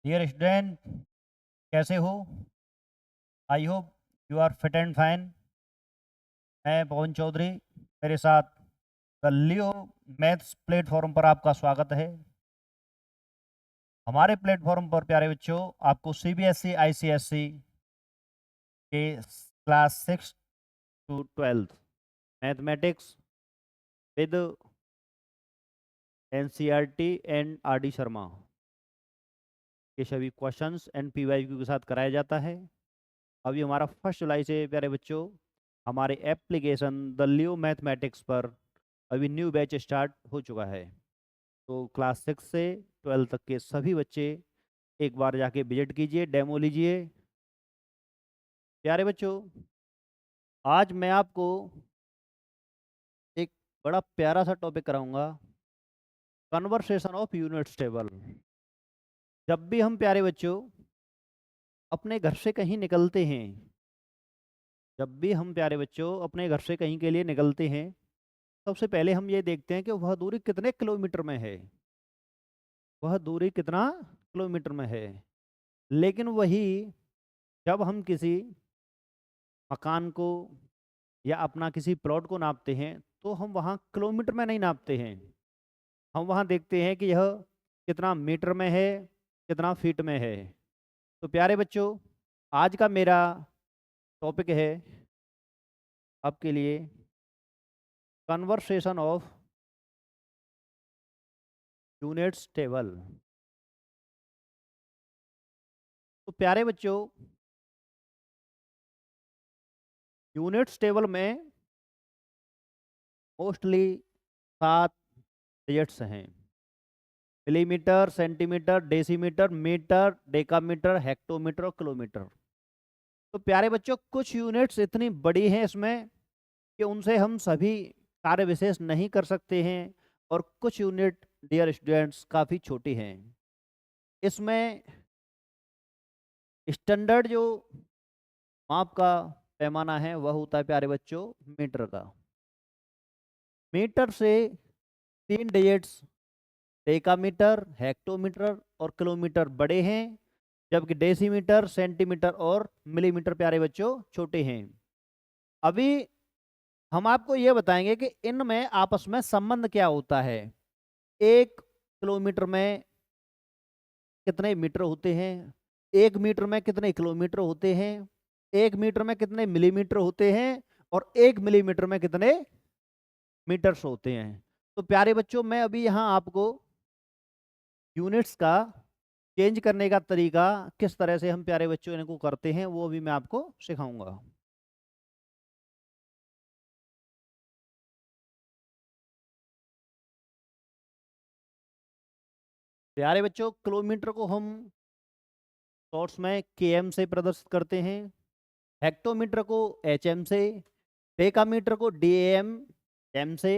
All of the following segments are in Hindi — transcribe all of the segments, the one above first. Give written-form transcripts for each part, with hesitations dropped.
डियर स्टूडेंट, कैसे हो? I hope you are fit and fine. मैं पवन चौधरी, मेरे साथ द लियो मैथ्स प्लेटफॉर्म पर आपका स्वागत है। हमारे प्लेटफॉर्म पर प्यारे बच्चों आपको सीबीएसई आईसीएसई के class 6 to 12 mathematics with NCERT and RD Sharma के सभी क्वेश्चंस एंड पीवाईक्यू के साथ कराया जाता है। अभी हमारा 1 जुलाई से प्यारे बच्चों हमारे एप्लीकेशन द लियो मैथमेटिक्स पर अभी न्यू बैच स्टार्ट हो चुका है। तो क्लास 6 से 12 तक के सभी बच्चे एक बार जाके विजिट कीजिए, डेमो लीजिए। प्यारे बच्चों, आज मैं आपको एक बड़ा प्यारा सा टॉपिक कराऊंगा, कन्वर्सेशन ऑफ यूनिट्स टेबल। जब भी हम प्यारे बच्चों अपने घर से कहीं निकलते हैं, जब भी हम प्यारे बच्चों अपने घर से कहीं के लिए निकलते हैं, सबसे पहले हम ये देखते हैं कि वह दूरी कितने किलोमीटर में है, वह दूरी कितना किलोमीटर में है। लेकिन वही जब हम किसी मकान को या अपना किसी प्लॉट को नापते हैं तो हम वहाँ किलोमीटर में नहीं नापते हैं, हम वहाँ देखते हैं कि यह कितना मीटर में है, कितना फीट में है। तो प्यारे बच्चों, आज का मेरा टॉपिक है आपके लिए कन्वर्सेशन ऑफ यूनिट्स टेबल। तो प्यारे बच्चों, यूनिट्स टेबल में मोस्टली 7 डिजिट्स हैं। Millimetre, centimetre, decimetre, metre, decametre, hectometre और किलोमीटर। तो प्यारे बच्चों, कुछ यूनिट्स इतनी बड़ी हैं इसमें कि उनसे हम सभी कार्य विशेष नहीं कर सकते हैं, और कुछ यूनिट डियर स्टूडेंट्स काफ़ी छोटी हैं। इसमें स्टैंडर्ड जो माप का पैमाना है वह होता है प्यारे बच्चों मीटर का। मीटर से 3 डिजिट्स डेकामीटर, हेक्टोमीटर और किलोमीटर बड़े हैं, जबकि डेसीमीटर, सेंटीमीटर और मिलीमीटर प्यारे बच्चों छोटे हैं। अभी हम आपको ये बताएंगे कि इनमें आपस में संबंध क्या होता है। 1 किलोमीटर में कितने मीटर होते हैं, 1 मीटर में कितने किलोमीटर होते हैं, 1 मीटर में कितने मिलीमीटर होते हैं, और 1 मिलीमीटर में कितने मीटर्स होते हैं। तो प्यारे बच्चों, मैं अभी यहाँ आपको यूनिट्स का चेंज करने का तरीका किस तरह से हम प्यारे बच्चों इनको करते हैं वो भी मैं आपको सिखाऊंगा। प्यारे बच्चों, किलोमीटर को हम शॉर्ट्स में केएम से प्रदर्शित करते हैं, हेक्टोमीटर को एचएम से, डेकामीटर को डीएम एम से,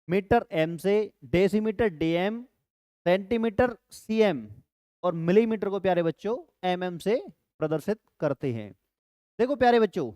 मीटर एम से, डेसीमीटर डीएम, सेंटीमीटर सीएम और मिलीमीटर को प्यारे बच्चों एमएम से प्रदर्शित करते हैं। देखो प्यारे बच्चों,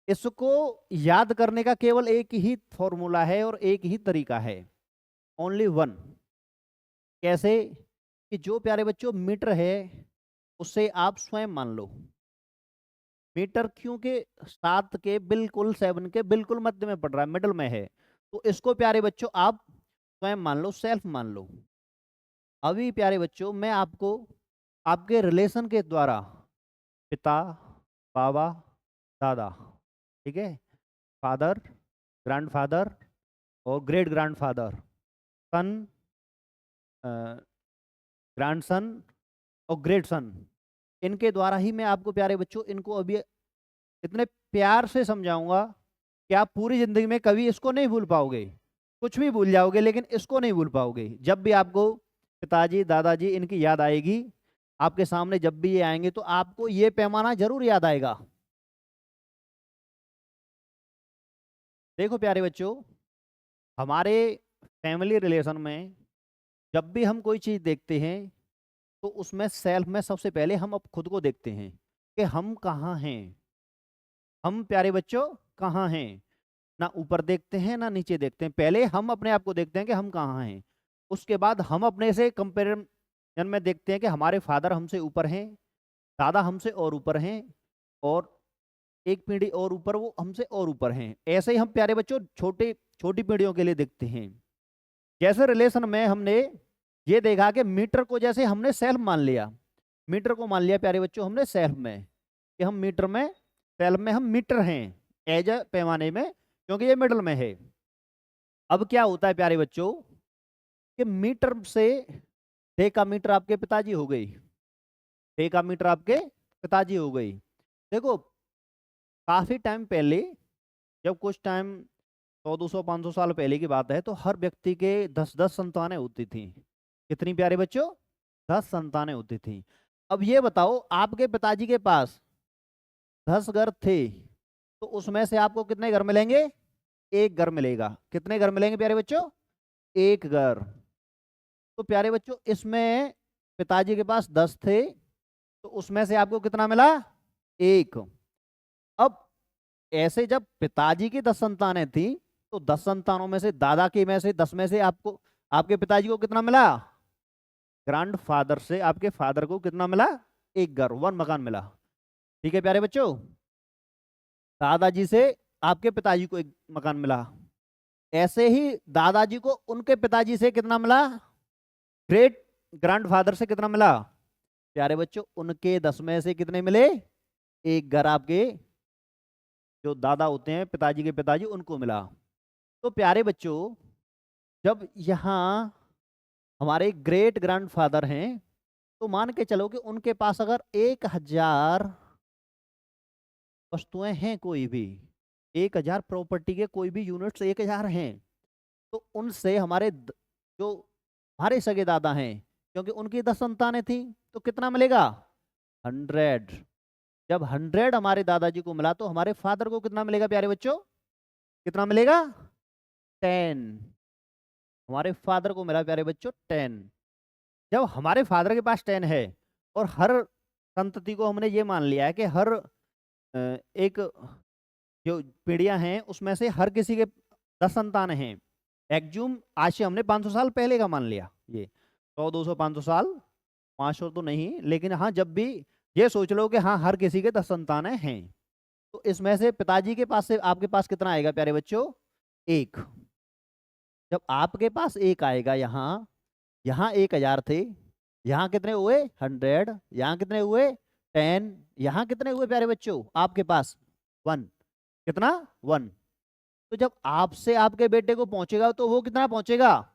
इसको याद करने का केवल एक ही फॉर्मूला है और एक ही तरीका है, ओनली वन। कैसे? कि जो प्यारे बच्चों मीटर है उससे आप स्वयं मान लो मीटर, क्योंकि 7 के बिल्कुल 7 के बिल्कुल मध्य में पड़ रहा है, मिडल में है, तो इसको प्यारे बच्चों आप स्वयं मान लो, सेल्फ मान लो। अभी प्यारे बच्चों मैं आपको आपके रिलेशन के द्वारा पिता, बाबा, दादा, ठीक है, फादर, ग्रैंडफादर और ग्रेट ग्रैंडफादर, सन, ग्रैंडसन और ग्रेट सन, इनके द्वारा ही मैं आपको प्यारे बच्चों इनको अभी इतने प्यार से समझाऊंगा कि आप पूरी जिंदगी में कभी इसको नहीं भूल पाओगे। कुछ भी भूल जाओगे लेकिन इसको नहीं भूल पाओगे। जब भी आपको पिताजी, दादाजी इनकी याद आएगी, आपके सामने जब भी ये आएंगे तो आपको ये पैमाना जरूर याद आएगा। देखो प्यारे बच्चों, हमारे फैमिली रिलेशन में जब भी हम कोई चीज़ देखते हैं तो उसमें सेल्फ में सबसे पहले हम अब खुद को देखते हैं कि हम कहाँ हैं। हम प्यारे बच्चों कहाँ हैं? ना ऊपर देखते हैं ना नीचे देखते हैं, पहले हम अपने आप को देखते हैं कि हम कहाँ हैं। उसके बाद हम अपने से कंपेयर में देखते हैं कि हमारे फादर हमसे ऊपर हैं, दादा हमसे और ऊपर हैं, और एक पीढ़ी और ऊपर वो हमसे और ऊपर हैं। ऐसे ही हम प्यारे बच्चों छोटी पीढ़ियों के लिए देखते हैं। जैसे रिलेशन में हमने ये देखा कि मीटर को जैसे हमने सेल्फ मान लिया, मीटर को मान लिया प्यारे बच्चों हमने सेल्फ में, कि हम मीटर में, सेल्फ में हम मीटर हैं एज अ पैमाने में, क्योंकि ये मिडल में है। अब क्या होता है प्यारे बच्चों कि मीटर से डेकामीटर आपके पिताजी हो गई, डेकामीटर आपके पिताजी हो गई। देखो काफी टाइम पहले, जब कुछ टाइम 100, 200, 500 साल पहले की बात है, तो हर व्यक्ति के 10-10 संतानें होती थी। कितनी प्यारे बच्चों? 10 संतानें होती थी। अब ये बताओ आपके पिताजी के पास 10 घर थे, तो उसमें से आपको कितने घर मिलेंगे? एक घर मिलेगा। कितने घर मिलेंगे प्यारे बच्चों? एक घर। तो प्यारे बच्चों इसमें पिताजी के पास 10 थे, तो उसमें से आपको कितना मिला? एक। अब ऐसे जब पिताजी की 10 संतानें थी, तो 10 संतानों में से दादा के में से 10 में से आपको, आपके पिताजी को कितना मिला? ग्रैंड फादर से आपके फादर को कितना मिला? एक घर, वन मकान मिला। ठीक है प्यारे बच्चों, दादाजी से आपके पिताजी को एक मकान मिला। ऐसे ही दादाजी को उनके पिताजी से कितना मिला? ग्रेट ग्रैंड फादर से कितना मिला? प्यारे बच्चों उनके 10 में से कितने मिले? एक घर आपके जो दादा होते हैं, पिताजी के पिताजी, उनको मिला। तो प्यारे बच्चों जब यहाँ हमारे ग्रेट ग्रैंडफादर हैं, तो मान के चलो कि उनके पास अगर 1000 वस्तुएं हैं, कोई भी 1000 प्रॉपर्टी के कोई भी यूनिट्स 1000 हैं, तो उनसे जो हमारे सगे दादा हैं, क्योंकि उनकी 10 संतानें थी, तो कितना मिलेगा? 100। जब 100 हमारे दादाजी को मिला, तो हमारे फादर को कितना मिलेगा प्यारे बच्चों? कितना मिलेगा? 10। हमारे फादर को मिला प्यारे बच्चों 10। जब हमारे फादर के पास 10 है, और हर संतति को हमने ये मान लिया है कि हर एक जो पीढ़ियां हैं उसमें से हर किसी के 10 संतान हैं। एक्जूम आज से हमने 500 साल पहले का मान लिया, ये 100, 200, 500 साल, 500 तो नहीं, लेकिन हाँ जब भी ये सोच लो कि हाँ हर किसी के 10 संतानें हैं, तो इसमें से पिताजी के पास से आपके पास कितना आएगा प्यारे बच्चों? एक। जब आपके पास एक आएगा, यहाँ यहाँ 1000 थे, यहाँ कितने हुए? 100। यहाँ कितने हुए? 10। यहाँ कितने हुए प्यारे बच्चों आपके पास? 1। कितना? 1। तो जब आपसे आपके बेटे को पहुंचेगा, तो वो कितना पहुंचेगा?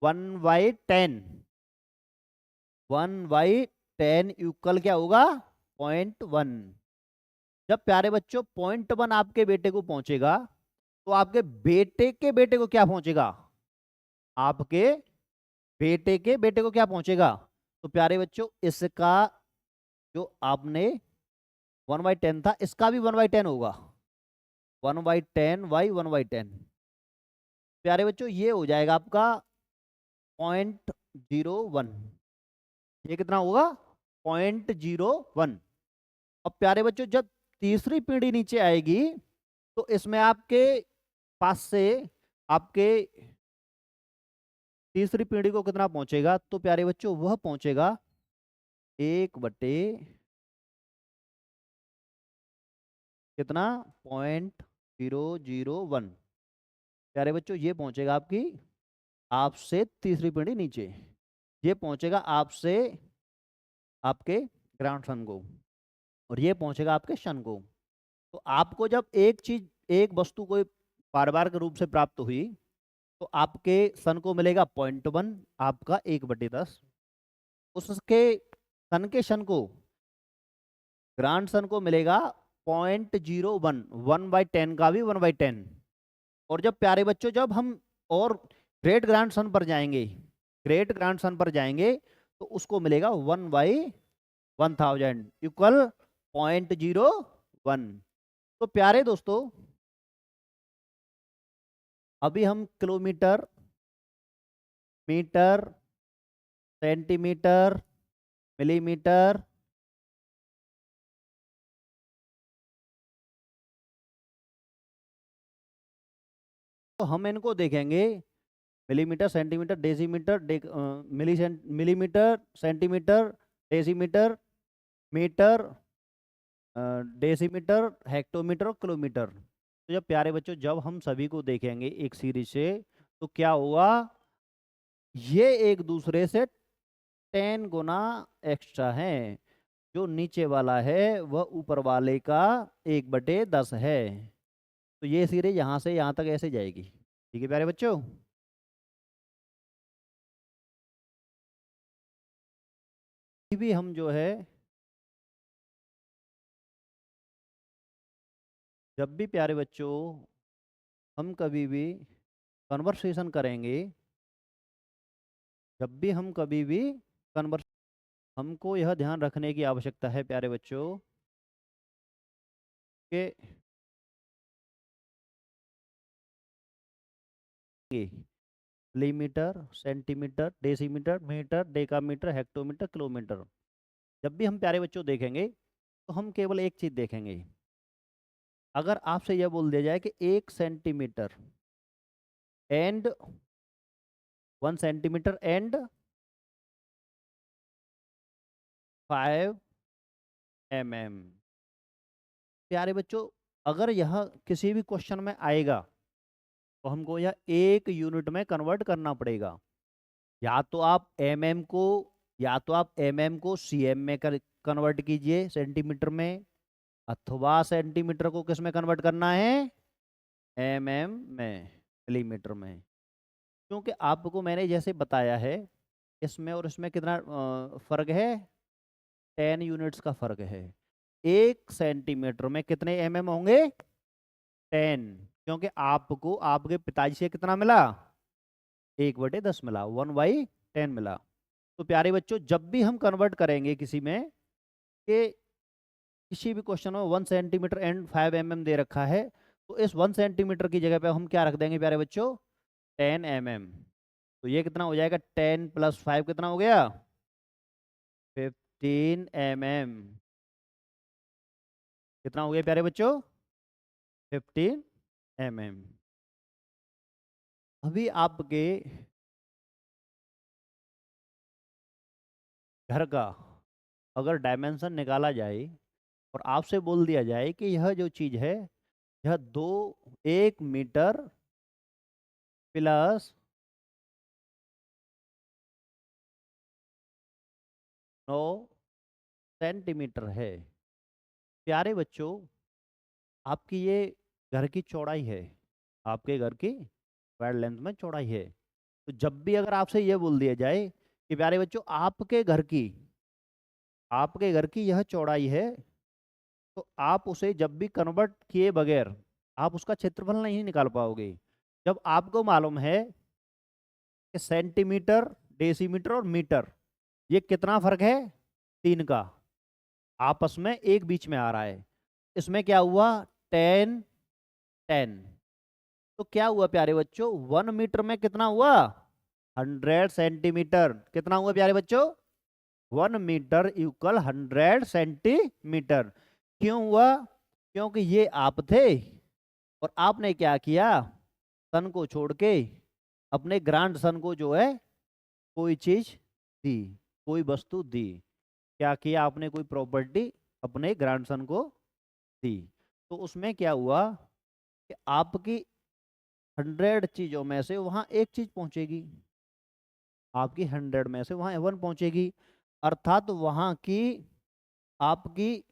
1/10। 1/10 इक्वल क्या होगा? 0.1। जब प्यारे बच्चों 0.1 आपके बेटे को पहुंचेगा, तो आपके बेटे के बेटे को क्या पहुंचेगा? आपके बेटे के बेटे को क्या पहुंचेगा? तो प्यारे बच्चों इसका जो आपने 1/10 था, इसका भी 1/10 होगा। 1/10/1/10 प्यारे बच्चों ये हो जाएगा आपका 0.01। ये कितना होगा? 0.01। अब प्यारे बच्चों जब तीसरी पीढ़ी नीचे आएगी, तो इसमें आपके पास से आपके तीसरी पीढ़ी को कितना पहुंचेगा? तो प्यारे बच्चों वह पहुंचेगा 1/ कितना? 0.001। प्यारे बच्चों ये पहुंचेगा आपकी आपसे तीसरी पीढ़ी नीचे, ये पहुंचेगा आपसे आपके ग्रैंडसन को, और ये पहुंचेगा आपके सन को। तो आपको जब एक चीज, एक वस्तु कोई बार बार के रूप से प्राप्त हुई, तो आपके सन को मिलेगा 0.1, आपका 1/10। उसके सन के सन को, ग्रांड सन को मिलेगा 0.01। 1/10 का भी 1/10। और जब प्यारे बच्चों जब हम और ग्रेट ग्रैंड सन पर जाएंगे, ग्रेट ग्रैंड सन पर जाएंगे, तो उसको मिलेगा 1/1000 इक्वल 0.01। तो प्यारे दोस्तों अभी हम किलोमीटर, मीटर, सेंटीमीटर, मिलीमीटर, तो हम इनको देखेंगे millimetre, centimetre, decimetre, millimetre, centimetre, decimetre, metre, decimetre, hectometre और किलोमीटर। तो जब प्यारे बच्चों जब हम सभी को देखेंगे एक सीरीज से तो क्या होगा, ये एक दूसरे से 10 गुना एक्स्ट्रा है। जो नीचे वाला है वह ऊपर वाले का 1/10 है। तो ये सीरीज यहाँ से यहाँ तक ऐसे जाएगी। ठीक है प्यारे बच्चों। भी हम जो है जब भी प्यारे बच्चों हम कभी भी कन्वर्सेशन करेंगे, जब भी हम कभी भी कन्वर्स हमको यह ध्यान रखने की आवश्यकता है प्यारे बच्चों कि millimetre, centimetre, decimetre, metre, decametre, hectometre, kilometre, जब भी हम प्यारे बच्चों देखेंगे तो हम केवल एक चीज देखेंगे। अगर आपसे यह बोल दिया जाए कि 1 centimetre and 1 centimetre and 5 mm, प्यारे बच्चों अगर यह किसी भी क्वेश्चन में आएगा तो हमको यह एक यूनिट में कन्वर्ट करना पड़ेगा। या तो आप एमएम को सीएम में कन्वर्ट कीजिए सेंटीमीटर में, अथवा सेंटीमीटर को किस में कन्वर्ट करना है, एमएम में, मिलीमीटर में। क्योंकि आपको मैंने जैसे बताया है इसमें और इसमें कितना फर्क है, 10 यूनिट्स का फर्क है। 1 सेंटीमीटर में कितने एमएम होंगे, 10, क्योंकि आपको आपके पिताजी से कितना मिला, 1/10 मिला, 1/10 मिला। तो प्यारे बच्चों जब भी हम कन्वर्ट करेंगे किसी में कि किसी भी क्वेश्चन में 1 सेंटीमीटर एंड 5 mm दे रखा है तो इस 1 सेंटीमीटर की जगह पे हम क्या रख देंगे प्यारे बच्चों, 10 mm। तो ये कितना हो जाएगा, 10 + 5 कितना हो गया, 15 mm। कितना हो गया प्यारे बच्चों, 15 mm। अभी आपके घर का अगर डायमेंशन निकाला जाए और आपसे बोल दिया जाए कि यह जो चीज है यह 1 मीटर प्लस 9 सेंटीमीटर है। प्यारे बच्चों आपकी ये घर की चौड़ाई है, आपके घर की वाइड लेंथ में चौड़ाई है। तो जब भी अगर आपसे ये बोल दिया जाए कि प्यारे बच्चों आपके घर की यह चौड़ाई है, तो आप उसे जब भी कन्वर्ट किए बगैर आप उसका क्षेत्रफल नहीं निकाल पाओगे। जब आपको मालूम है कि सेंटीमीटर, डेसीमीटर और मीटर ये कितना फर्क है, 3 का, आपस में एक बीच में आ रहा है। इसमें क्या हुआ, 10 10। तो क्या हुआ प्यारे बच्चों, 1 मीटर में कितना हुआ, 100 सेंटीमीटर। कितना हुआ प्यारे बच्चों, 1 मीटर इक्वल 100 सेंटीमीटर। क्यों हुआ, क्योंकि ये आप थे और आपने क्या किया, सन को छोड़ के अपने ग्रांड सन को जो है कोई चीज दी, कोई वस्तु दी। क्या किया आपने, कोई प्रॉपर्टी अपने ग्रांड सन को दी। तो उसमें क्या हुआ कि आपकी 100 चीजों में से वहां एक चीज पहुंचेगी, आपकी 100 में से वहां 1 पहुंचेगी, अर्थात वहां की आपकी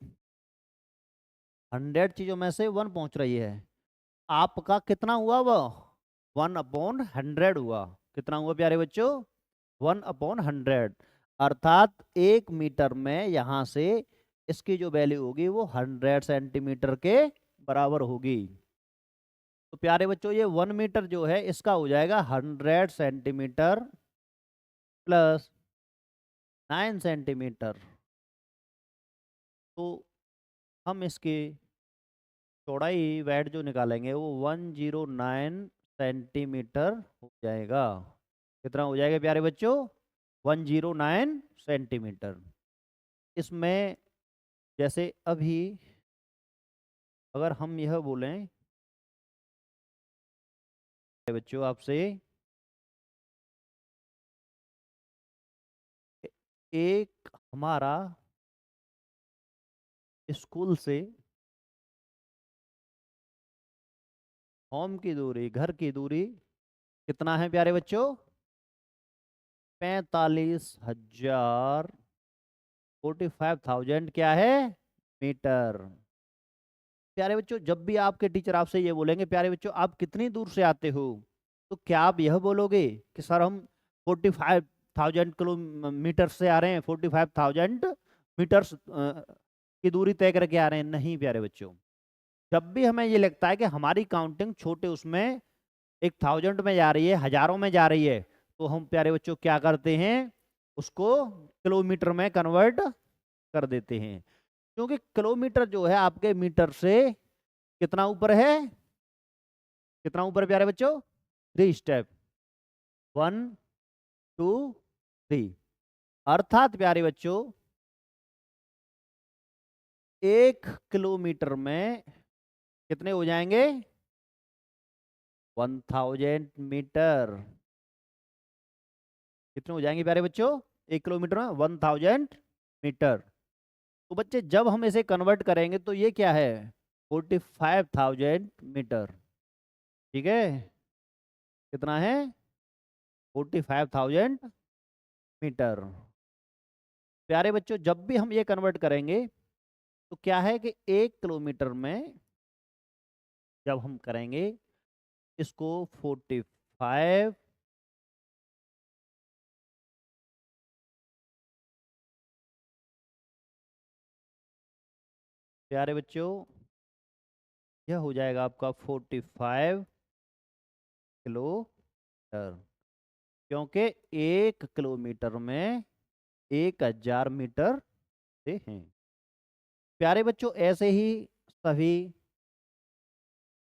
100 चीजों में से 1 पहुंच रही है। आपका कितना हुआ, वह 1/100 हुआ। कितना हुआ प्यारे बच्चों, 1/100। अर्थात 1 मीटर में यहां से इसकी जो वैल्यू होगी वो 100 सेंटीमीटर के बराबर होगी। तो प्यारे बच्चों ये 1 मीटर जो है इसका हो जाएगा 100 सेंटीमीटर प्लस 9 सेंटीमीटर। तो हम इसकी चौड़ाई वेट जो निकालेंगे वो 109 सेंटीमीटर हो जाएगा। कितना हो जाएगा प्यारे बच्चों, 109 सेंटीमीटर। इसमें जैसे अभी अगर हम यह बोलें बच्चों आपसे एक हमारा स्कूल से होम की दूरी, घर की दूरी कितना है प्यारे बच्चों? 45,000, 45,000 क्या है? मीटर। प्यारे बच्चों, जब भी आपके टीचर आपसे ये बोलेंगे प्यारे बच्चों आप कितनी दूर से आते हो, तो क्या आप यह बोलोगे कि सर हम 45,000 किलोमीटर से आ रहे हैं, 45,000 मीटर्स की दूरी तय करके आ रहे हैं? नहीं प्यारे बच्चों, जब भी हमें ये लगता है कि हमारी काउंटिंग छोटे उसमें 1,000 में जा रही है, हजारों में जा रही है, तो हम प्यारे बच्चों क्या करते हैं, उसको किलोमीटर में कन्वर्ट कर देते हैं। क्योंकि किलोमीटर जो है आपके मीटर से कितना ऊपर है? कितना ऊपर प्यारे बच्चों? 3 स्टेप, 1 2 3। अर्थात प्यारे बच्चों 1 किलोमीटर में कितने हो जाएंगे? 1000 मीटर। कितने हो जाएंगे प्यारे बच्चों 1 किलोमीटर में? 1000 मीटर। तो बच्चे जब हम इसे कन्वर्ट करेंगे तो ये क्या है? 45,000 मीटर। ठीक है, कितना है? 45,000 मीटर। प्यारे बच्चों जब भी हम ये कन्वर्ट करेंगे तो क्या है कि 1 किलोमीटर में जब हम करेंगे इसको 45, प्यारे बच्चों यह हो जाएगा आपका 45 किलोमीटर, क्योंकि 1 किलोमीटर में 1,000 मीटर से हैं। प्यारे बच्चों ऐसे ही सभी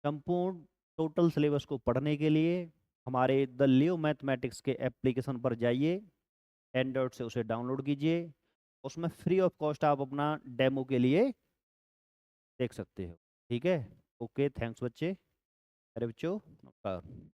संपूर्ण टोटल सिलेबस को पढ़ने के लिए हमारे द लियो मैथमेटिक्स के एप्लीकेशन पर जाइए, एंड्रॉइड से उसे डाउनलोड कीजिए, उसमें फ्री ऑफ कॉस्ट आप अपना डेमो के लिए देख सकते हो। ठीक है, ओके, थैंक्स बच्चे। अरे बच्चों नमस्कार।